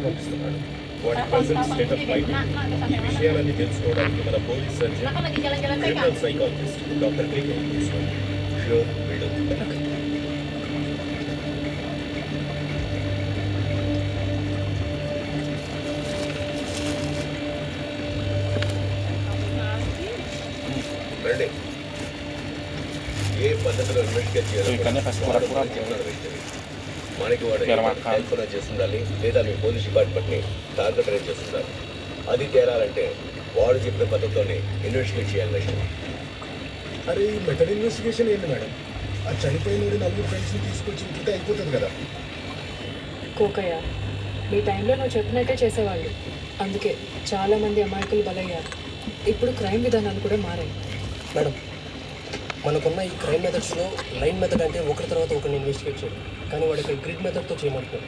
పంపిస్తున్నాడు. వాటి present state of mind ఈ విషయాలన్నీ తెలుసుకోవడానికి మన police surgeon criminal psychologist doctor click తీసుకోండి. ష్యూర్ వీడు రండి. ఏ పద్ధతిలో ఇన్వెస్టిగేట్ చేయాలి మనకి వాడు హెల్ప్ చేస్తుండాలి, లేదా మీ పోలీస్ డిపార్ట్మెంట్ని టార్గెట్ చేస్తుండాలి. అది తేరాలంటే వాడు చెప్పిన పద్ధతితోనే ఇన్వెస్టిగేట్ చేయాలి విషయం. అరే ఈ మెథడ్ ఇన్వెస్టిగేషన్ ఏంటి మేడం? ఆ చనిపోయిన నలుగురు ఫ్రెండ్స్ని తీసుకొచ్చి ఇంటికి అయిపోతుంది కదా. కోకయ్య, మీ టైంలో నువ్వు చెప్పినట్టే చేసేవాళ్ళు, అందుకే చాలామంది అమాయకులు బలయ్యారు. ఇప్పుడు క్రైమ్ విధానాలు కూడా మారాయి. మేడం, మనకున్న ఈ క్రైమ్ మెథడ్స్లో లైన్ మెథడ్ అంటే ఒకరి తర్వాత ఒకరిని ఇన్వెస్టిగేట్ చేయాలి, కానీ వాడు ఇక్కడ గ్రిడ్ మెథడ్తో చేయమంటున్నాడు.